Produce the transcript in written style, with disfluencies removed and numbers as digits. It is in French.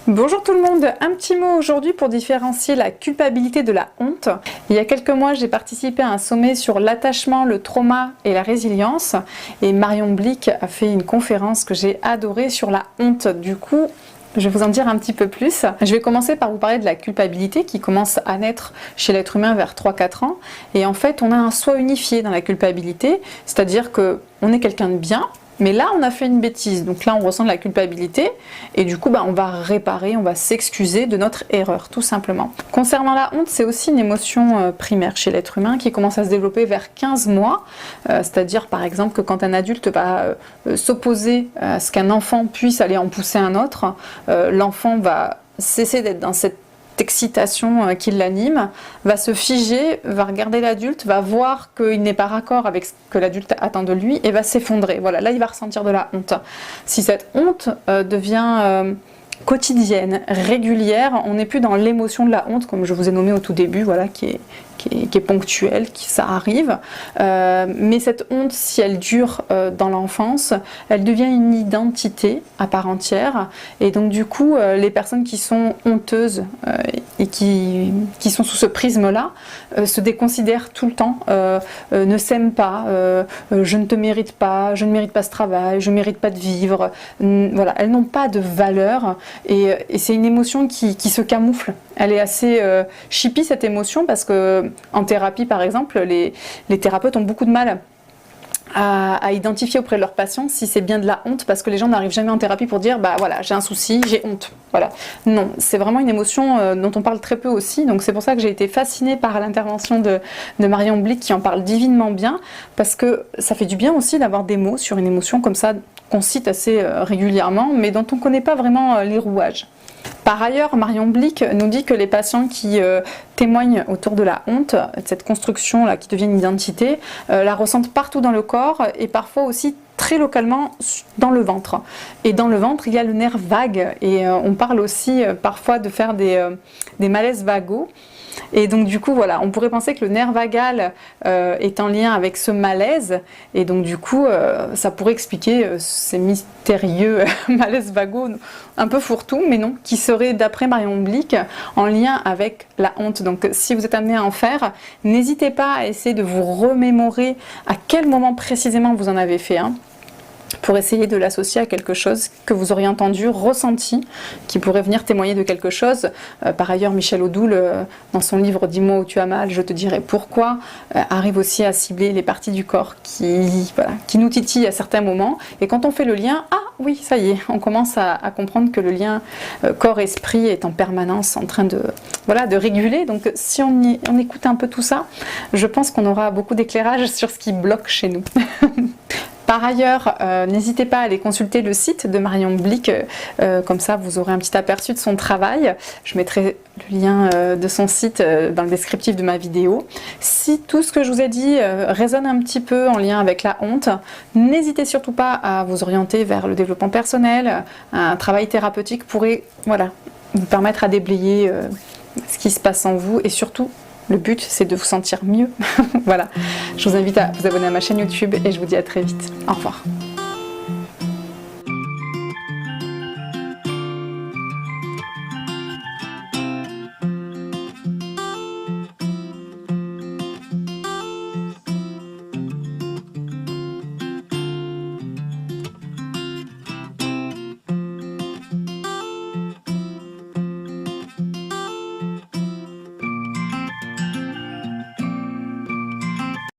Bonjour tout le monde, un petit mot aujourd'hui pour différencier la culpabilité de la honte. Il y a quelques mois, j'ai participé à un sommet sur l'attachement, le trauma et la résilience et Marion Blick a fait une conférence que j'ai adorée sur la honte. Du coup, je vais vous en dire un petit peu plus. Je vais commencer par vous parler de la culpabilité qui commence à naître chez l'être humain vers 3-4 ans. Et en fait, on a un soi unifié dans la culpabilité, c'est-à-dire qu'on est quelqu'un de bien, mais là, on a fait une bêtise, donc là, on ressent de la culpabilité, et du coup, on va réparer, on va s'excuser de notre erreur, tout simplement. Concernant la honte, c'est aussi une émotion primaire chez l'être humain qui commence à se développer vers 15 mois, c'est-à-dire, par exemple, que quand un adulte va s'opposer à ce qu'un enfant puisse aller en pousser un autre, l'enfant va cesser d'être dans cette excitation qui l'anime, va se figer, va regarder l'adulte, va voir qu'il n'est pas raccord avec ce que l'adulte attend de lui et va s'effondrer. Voilà, là il va ressentir de la honte. Si cette honte devient quotidienne, régulière, on n'est plus dans l'émotion de la honte comme je vous ai nommé au tout début, voilà, qui est ponctuelle, ça arrive, mais cette honte, si elle dure dans l'enfance, elle devient une identité à part entière, et donc du coup, les personnes qui sont honteuses et qui sont sous ce prisme-là, se déconsidèrent tout le temps, ne s'aiment pas, je ne te mérite pas, je ne mérite pas ce travail, je ne mérite pas de vivre, voilà, elles n'ont pas de valeur, et c'est une émotion qui se camoufle. Elle est assez chippie cette émotion parce que en thérapie par exemple, les thérapeutes ont beaucoup de mal à identifier auprès de leurs patients si c'est bien de la honte, parce que les gens n'arrivent jamais en thérapie pour dire bah voilà, j'ai un souci, j'ai honte. Voilà. Non, c'est vraiment une émotion dont on parle très peu aussi, donc c'est pour ça que j'ai été fascinée par l'intervention de Marion Blick qui en parle divinement bien, parce que ça fait du bien aussi d'avoir des mots sur une émotion comme ça qu'on cite assez régulièrement, mais dont on ne connaît pas vraiment les rouages. Par ailleurs, Marion Blick nous dit que les patients qui témoignent autour de la honte, de cette construction là qui devient une identité, la ressentent partout dans le corps et parfois aussi très localement dans le ventre. Et dans le ventre, il y a le nerf vague et on parle aussi parfois de faire des malaises vagaux. Et donc du coup voilà, on pourrait penser que le nerf vagal est en lien avec ce malaise, et donc du coup ça pourrait expliquer ces mystérieux malaises vagaux un peu fourre-tout, mais non, qui seraient d'après Marion Blick en lien avec la honte. Donc si vous êtes amené à en faire, n'hésitez pas à essayer de vous remémorer à quel moment précisément vous en avez fait un, pour essayer de l'associer à quelque chose que vous auriez entendu, ressenti, qui pourrait venir témoigner de quelque chose. Par ailleurs, Michel Odoul, dans son livre « Dis-moi où tu as mal, je te dirai pourquoi », arrive aussi à cibler les parties du corps qui nous titillent à certains moments. Et quand on fait le lien, ah oui, ça y est, on commence à comprendre que le lien corps-esprit est en permanence en train de réguler. Donc si on écoute un peu tout ça, je pense qu'on aura beaucoup d'éclairage sur ce qui bloque chez nous. Par ailleurs, n'hésitez pas à aller consulter le site de Marion Blick, comme ça vous aurez un petit aperçu de son travail. Je mettrai le lien de son site dans le descriptif de ma vidéo. Si tout ce que je vous ai dit résonne un petit peu en lien avec la honte, n'hésitez surtout pas à vous orienter vers le développement personnel. Un travail thérapeutique pourrait vous permettre à déblayer ce qui se passe en vous, et surtout, le but, c'est de vous sentir mieux. Voilà. Je vous invite à vous abonner à ma chaîne YouTube et je vous dis à très vite. Au revoir.